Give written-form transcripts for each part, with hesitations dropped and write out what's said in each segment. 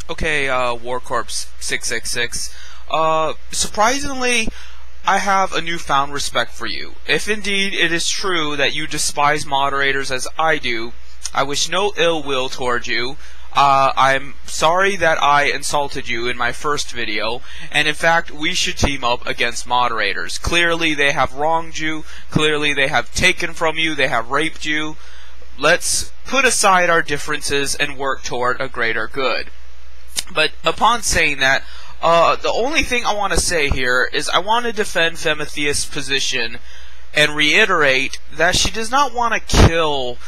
Okay, Warcorpse666. Surprisingly, I have a newfound respect for you. If indeed it is true that you despise moderators as I do, I wish no ill will toward you. I'm sorry that I insulted you in my first video, and in fact, we should team up against moderators. Clearly, they have wronged you. Clearly, they have taken from you. They have raped you. Let's put aside our differences and work toward a greater good. But upon saying that, the only thing I want to say here is I want to defend Femithea's position and reiterate that she does not want to kill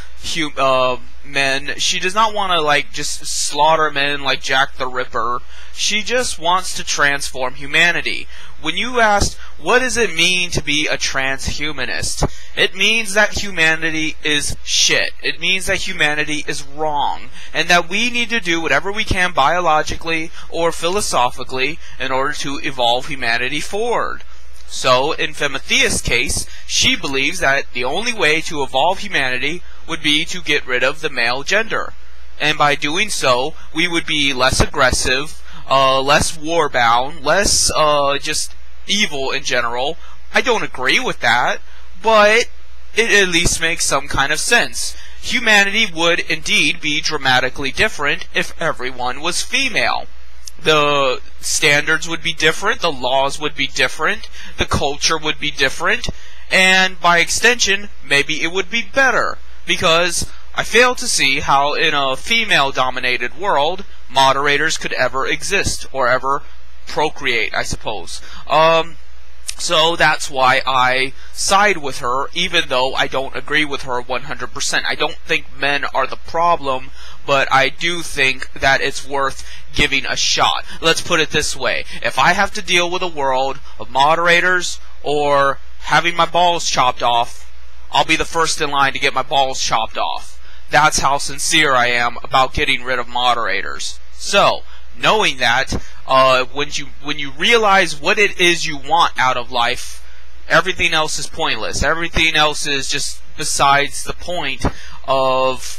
men. She does not want to just slaughter men like Jack the Ripper. She just wants to transform humanity. When you asked, what does it mean to be a transhumanist? It means that humanity is shit. It means that humanity is wrong. And that we need to do whatever we can biologically or philosophically in order to evolve humanity forward. So, in Femithea's case, she believes that the only way to evolve humanity would be to get rid of the male gender. And by doing so, we would be less aggressive, less war-bound, less just evil in general. I don't agree with that, but it at least makes some kind of sense. Humanity would indeed be dramatically different if everyone was female. The standards would be different, the laws would be different, the culture would be different, and by extension, maybe it would be better. Because I fail to see how in a female-dominated world, moderators could ever exist, or ever procreate, I suppose. So that's why I side with her, even though I don't agree with her 100%. I don't think men are the problem, but I do think that it's worth giving a shot. Let's put it this way. If I have to deal with a world of moderators or having my balls chopped off, I'll be the first in line to get my balls chopped off. That's how sincere I am about getting rid of moderators. So, knowing that, when you realize what it is you want out of life, everything else is pointless. Everything else is just besides the point of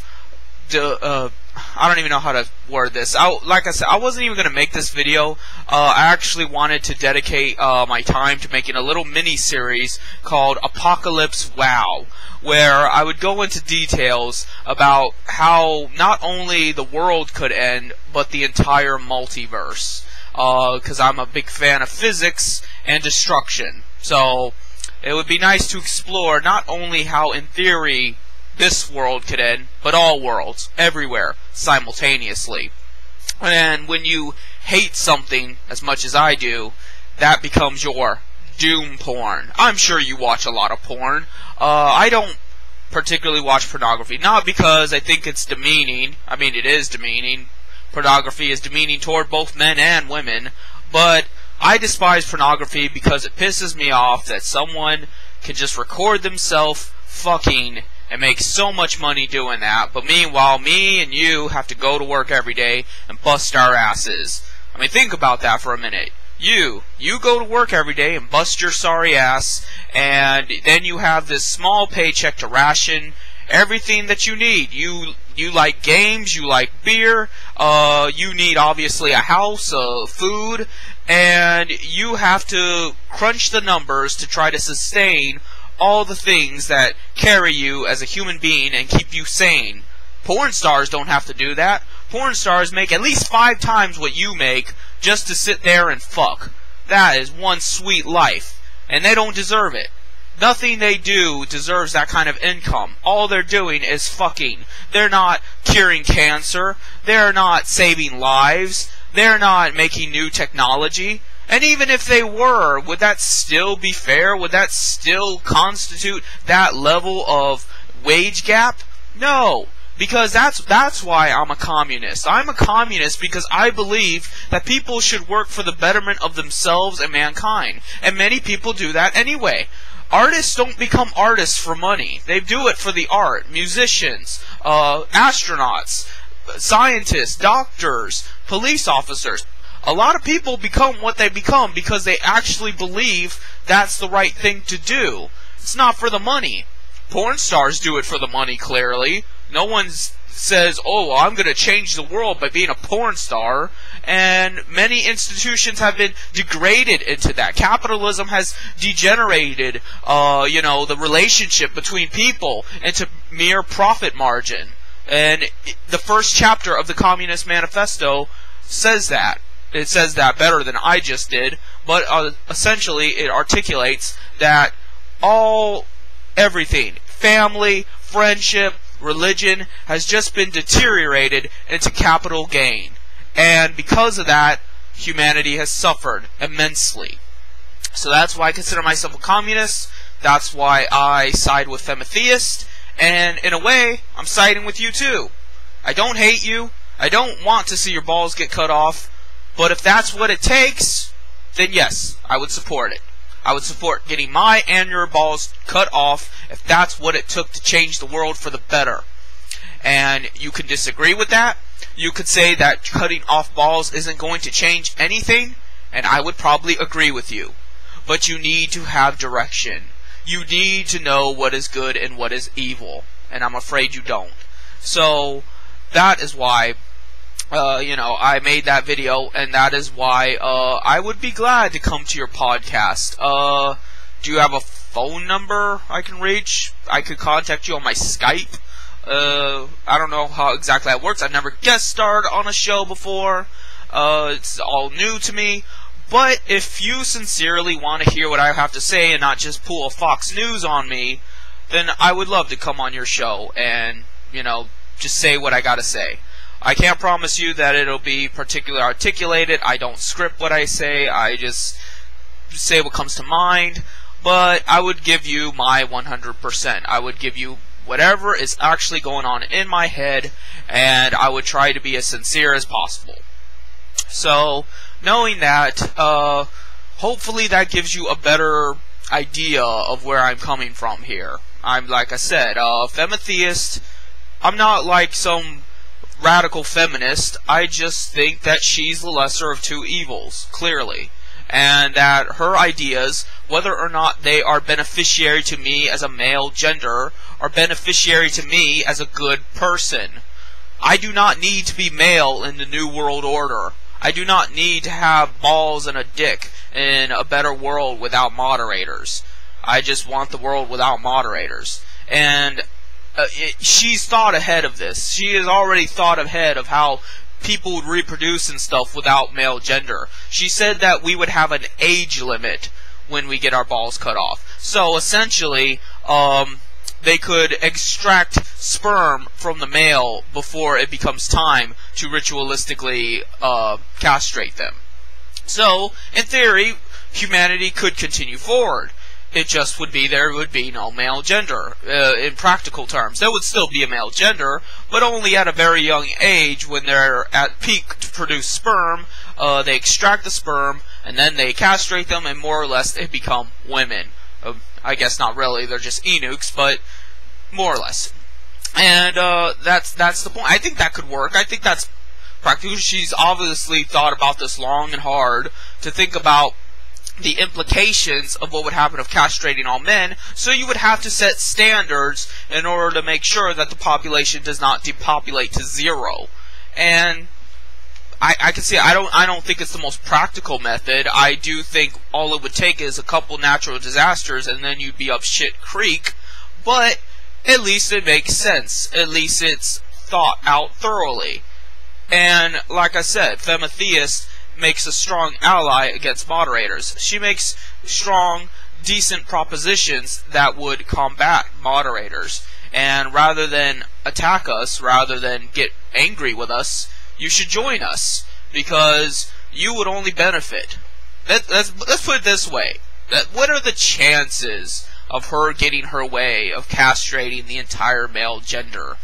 I don't even know how to word this. Like I said, I wasn't even going to make this video. I actually wanted to dedicate my time to making a little mini-series called Apocalypse WoW, where I would go into details about how not only the world could end, but the entire multiverse. Because I'm a big fan of physics and destruction. So, it would be nice to explore not only how, in theory, this world could end, but all worlds, everywhere, simultaneously. And when you hate something as much as I do, that becomes your doom porn. I'm sure you watch a lot of porn. I don't particularly watch pornography, not because I think it's demeaning. I mean, it is demeaning. Pornography is demeaning toward both men and women, but I despise pornography because it pisses me off that someone can just record themselves fucking and make so much money doing that, but meanwhile, me and you have to go to work every day and bust our asses. I mean, think about that for a minute. You go to work every day and bust your sorry ass, and then you have this small paycheck to ration everything that you need. You like games, you like beer, you need obviously a house, food, and you have to crunch the numbers to try to sustain all the things that carry you as a human being and keep you sane. Porn stars don't have to do that. Porn stars make at least 5 times what you make just to sit there and fuck. That is one sweet life, and they don't deserve it. Nothing they do deserves that kind of income. All they're doing is fucking. They're not curing cancer. They're not saving lives. They're not making new technology. And even if they were, would that still be fair? Would that still constitute that level of wage gap? No. Because that's why I'm a communist. I'm a communist because I believe that people should work for the betterment of themselves and mankind. And many people do that anyway. Artists don't become artists for money. They do it for the art. Musicians, astronauts, scientists, doctors, police officers. A lot of people become what they become because they actually believe that's the right thing to do. It's not for the money. Porn stars do it for the money, clearly. No one's says, oh, well, I'm going to change the world by being a porn star, and many institutions have been degraded into that. Capitalism has degenerated, the relationship between people into mere profit margin. And the first chapter of the Communist Manifesto says that. It says that better than I just did, but essentially it articulates that everything, family, friendship, religion, has just been deteriorated into capital gain. And because of that, humanity has suffered immensely. So that's why I consider myself a communist. That's why I side with Fematheist. And in a way, I'm siding with you too. I don't hate you. I don't want to see your balls get cut off. But if that's what it takes, then yes, I would support it. I would support getting my and your balls cut off if that's what it took to change the world for the better. And you can disagree with that. You could say that cutting off balls isn't going to change anything, and I would probably agree with you. But you need to have direction. You need to know what is good and what is evil, and I'm afraid you don't. So that is why I made that video, and that is why I would be glad to come to your podcast. Do you have a phone number I can reach? I could contact you on my Skype. I don't know how exactly that works. I've never guest starred on a show before. It's all new to me. But if you sincerely want to hear what I have to say and not just pull a Fox News on me, then I would love to come on your show and, just say what I gotta say. I can't promise you that it'll be particularly articulated. I don't script what I say. I just say what comes to mind. But I would give you my 100%. I would give you whatever is actually going on in my head, and I would try to be as sincere as possible. So, knowing that, hopefully that gives you a better idea of where I'm coming from here. I'm, like I said, Fematheist. I'm not like some radical feminist. I just think that she's the lesser of two evils, clearly. And that her ideas, whether or not they are beneficiary to me as a male gender, are beneficiary to me as a good person. I do not need to be male in the New World Order. I do not need to have balls and a dick in a better world without moderators. I just want the world without moderators. And she's thought ahead of this. She has already thought ahead of how people would reproduce and stuff without male gender. She said that we would have an age limit when we get our balls cut off. So essentially, they could extract sperm from the male before it becomes time to ritualistically castrate them. So, in theory, humanity could continue forward. It just would be there would be no male gender. In practical terms, there would still be a male gender, but only at a very young age when they're at peak to produce sperm. They extract the sperm, and then they castrate them, and more or less they become women. I guess not really, they're just eunuchs, but more or less. And that's the point. I think that could work. I think that's practical. She's obviously thought about this long and hard to think about the implications of what would happen of castrating all men, so you would have to set standards in order to make sure that the population does not depopulate to zero. And I can see I don't think it's the most practical method. I do think all it would take is a couple natural disasters and then you'd be up shit creek, but at least it makes sense. At least it's thought out thoroughly. And like I said, Fematheist makes a strong ally against moderators. She makes strong, decent propositions that would combat moderators. And rather than attack us, rather than get angry with us, you should join us, because you would only benefit. Let's put it this way. What are the chances of her getting her way of castrating the entire male gender?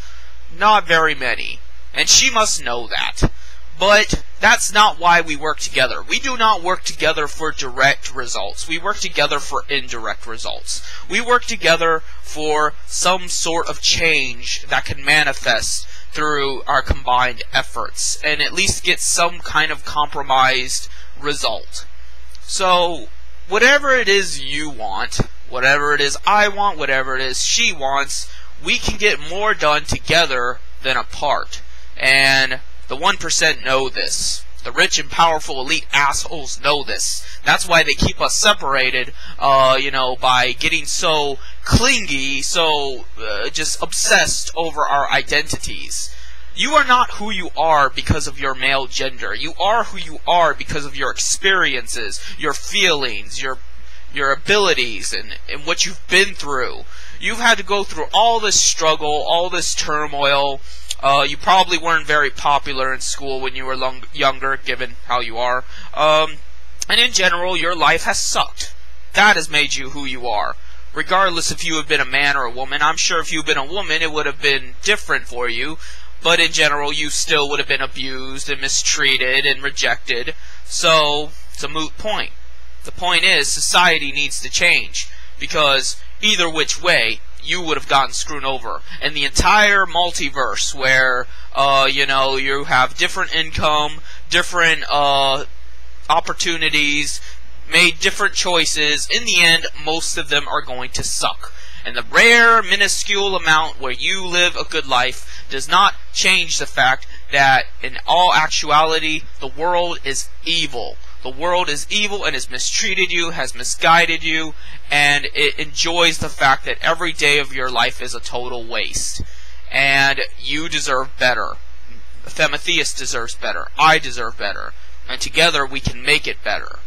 Not very many. And she must know that. But that's not why we work together. We do not work together for direct results. We work together for indirect results. We work together for some sort of change that can manifest through our combined efforts and at least get some kind of compromised result. So, whatever it is you want, whatever it is I want, whatever it is she wants, we can get more done together than apart. And the 1% know this. The rich and powerful elite assholes know this. That's why they keep us separated, by getting so clingy, so just obsessed over our identities. You are not who you are because of your male gender. You are who you are because of your experiences, your feelings, your abilities, and what you've been through. You've had to go through all this struggle, all this turmoil. You probably weren't very popular in school when you were younger, given how you are. And in general, your life has sucked. That has made you who you are. Regardless if you have been a man or a woman. I'm sure if you've been a woman, it would have been different for you. But in general, you still would have been abused and mistreated and rejected. So, it's a moot point. The point is, society needs to change. Because either which way, you would have gotten screwed over. And the entire multiverse where, you have different income, different opportunities, made different choices, in the end, most of them are going to suck. And the rare, minuscule amount where you live a good life does not change the fact that, in all actuality, the world is evil. The world is evil and has mistreated you, has misguided you, and it enjoys the fact that every day of your life is a total waste. And you deserve better. Themis deserves better. I deserve better. And together we can make it better.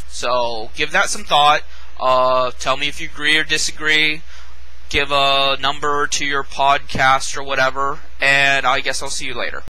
So, give that some thought. Tell me if you agree or disagree. Give a number to your podcast or whatever. And I guess I'll see you later.